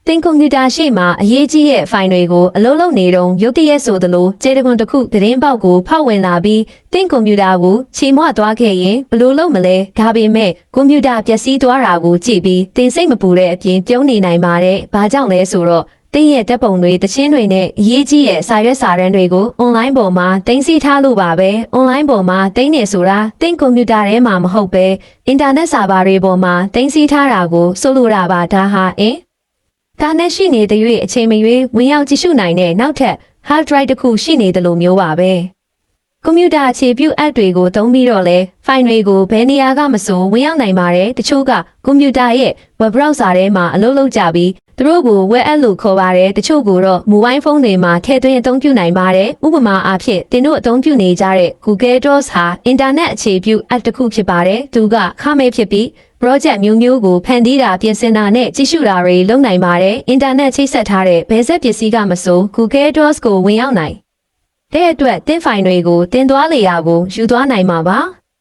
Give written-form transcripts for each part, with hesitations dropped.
တင်ကွန်ပျူတာရှိမှအရေးကြီးတဲ့ဖိုင်တွေကိုအလုံးလုံးနေတော့ရုတ်တရက်ဆိုသလိုကျေတကွန်တစ်ခုသတင်းပေါက်ကိုဖောက်ဝင်လာပြီးတင်ကွန်ပျူတာကိုချေမွသွားခဲ့ရင်ဘလို့လုံးမလဲဒါပေမဲ့ကွန်ပျူတာပျက်စီးသွားတာကိုကြည့်ပြီးတင်စိတ်မပူတဲ့အပြင်ပြုံးနေနိုင်ပါတယ်။ဘာကြောင့်လဲဆိုတော့တင်းရဲ့တပ်ပုံတွေတခြင်းတွေနဲ့အရေးကြီးတဲ့စာရွက်စာတမ်းတွေကို online ပေါ်မှာတင်စီထားလို့ပါပဲ online ပေါ်မှာတင်နေဆိုတာတင်ကွန်ပျူတာထဲမှာမဟုတ်ပဲအင်တာနက်ဆာဗာတွေပေါ်မှာတင်စီထားတာကိုဆိုလိုတာပါဒါဟာဒါနဲ့ရှိနေတဲ့၍အချိန်မရွေးဝင်ရောက်ကြည့်ရှုနိုင်တဲ့နောက်ထပ် hard drive တစ်ခုရှိနေတယ်လို့မျိုးပါပဲကွန်ပျူတာအခြေပြု app တွေကိုသုံးပြီးတော့လဲ file တွေကိုဘယ်နေရာကမဆိုဝင်ရောက်နိုင်ပါတယ်တချို့ကကွန်ပျူတာရဲ့ web browser ထဲမှာအလုပ်လုပ်ကြပြီးသူတို့ကို web app လို့ခေါ်ပါတယ်တချို့ကတော့ mobile phone တွေမှာထည့်သွင်းအသုံးပြုနိုင်ပါတယ်ဥပမာအားဖြင့်တင်တို့အသုံးပြုနေကြတဲ့ Google Docs ဟာ internet အခြေပြု app တစ်ခုဖြစ်ပါတယ်သူကခမဲဖြစ်ပြီးproject မျိုးမျိုးကိုဖန်တီးတာပြင်ဆင်တာနဲ့ကြည့်ရှုတာတွေလုပ်နိုင်ပါတယ်။ internet ချိတ်ဆက်ထားတဲ့ဘယ်ဆက်ပစ္စည်းကမဆို Google Docs ကိုဝင်ရောက်နိုင်တဲ့အတွက်တင်ဖိုင်တွေကိုတင်သွားလေရာကိုယူသွားနိုင်မှာပါ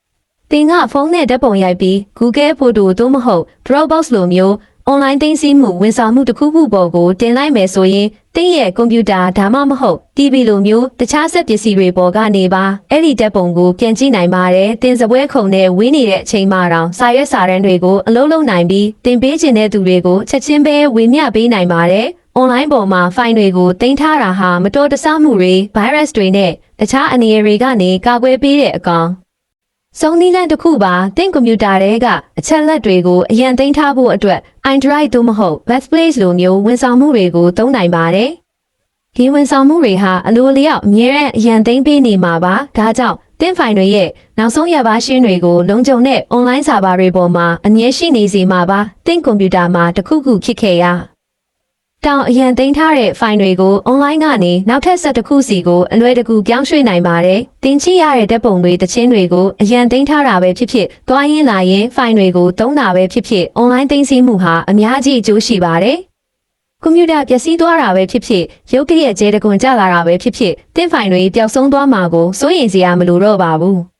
။တင်ကဖုန်းနဲ့ဓာတ်ပုံရိုက်ပြီး Google Photo သို့မဟုတ် Dropbox လိုမျိုး online သိမ်းဆည်းမှုဝန်ဆောင်မှုတစ်ခုခုပေါ်ကိုတင်လိုက်မယ်ဆိုရင်တင်ရဲ့ကွန်ပျူတာဒါမှမဟုတ် TV လိုမျိုးတခြားဆက်ပစ္စည်းတွေပေါ်ကနေပါအဲ့ဒီဓာတ်ပုံကိုပြန်ကြည့်နိုင်ပါတယ်တင်စပွဲခုံနဲ့ဝင်းနေတဲ့အချိန်မှတောင်စာရွက်စာတမ်းတွေကိုအလုံးလုံးနိုင်ပြီးတင်ပေးခြင်းတဲ့သူတွေကိုချက်ချင်းပဲဝေမျှပေးနိုင်ပါတယ်online ပေါ်မှာ file တွေကိုတင်ထားတာဟာမတော်တဆမှုတွေ virus တွေနဲ့တခြားအနေအရာတွေကနေကာကွယ်ပေးတဲ့အကောင်စုံနည်းလမ်းတစ်ခုပါတင်ကွန်ပျူတာတွေကအချက်လက်တွေကိုအရင်သိမ်းထားဖို့အတွက် iDrive သို့မဟုတ် Backblaze လိုမျိုးဝန်ဆောင်မှုတွေကိုသုံးနိုင်ပါတယ်။ဒီဝန်ဆောင်မှုတွေဟာအလိုလျောက်အမြဲတမ်းအရင်သိမ်းပေးနေမှာပါ။ဒါကြောင့်တင်ဖိုင်တွေရဲ့နောက်ဆုံးရပါရှင်းတွေကိုလုံခြုံတဲ့ online server တွေပေါ်မှာအမြဲရှိနေစေမှာပါ။တင်ကွန်ပျူတာမှာတစ်ခုခုဖြစ်ခဲ့ရတောင်အရင်သိမ်းထားတဲ့ file တွေကို online ကနေနောက်ထပ်ဆက်တစ်ခုစီကိုအလွယ်တကူပြောင်းရွှေ့နိုင်ပါတယ်။တင်ချိရတဲ့ဓာတ်ပုံတွေတခြင်းတွေကိုအရင်သိမ်းထားတာပဲဖြစ်ဖြစ်သွားရင်းလာရင် file တွေကိုသုံးတာပဲဖြစ်ဖြစ် online သိမ်းဆည်းမှုဟာအများကြီးအကျိုးရှိပါတယ်။ကွန်ပျူတာပျက်စီးသွားတာပဲဖြစ်ဖြစ်ရုပ်ကရက်ကျဲတကွန်ကျလာတာပဲဖြစ်ဖြစ်တင် file တွေပျောက်ဆုံးသွားမှာကိုစိုးရိမ်စရာမလိုတော့ပါဘူး။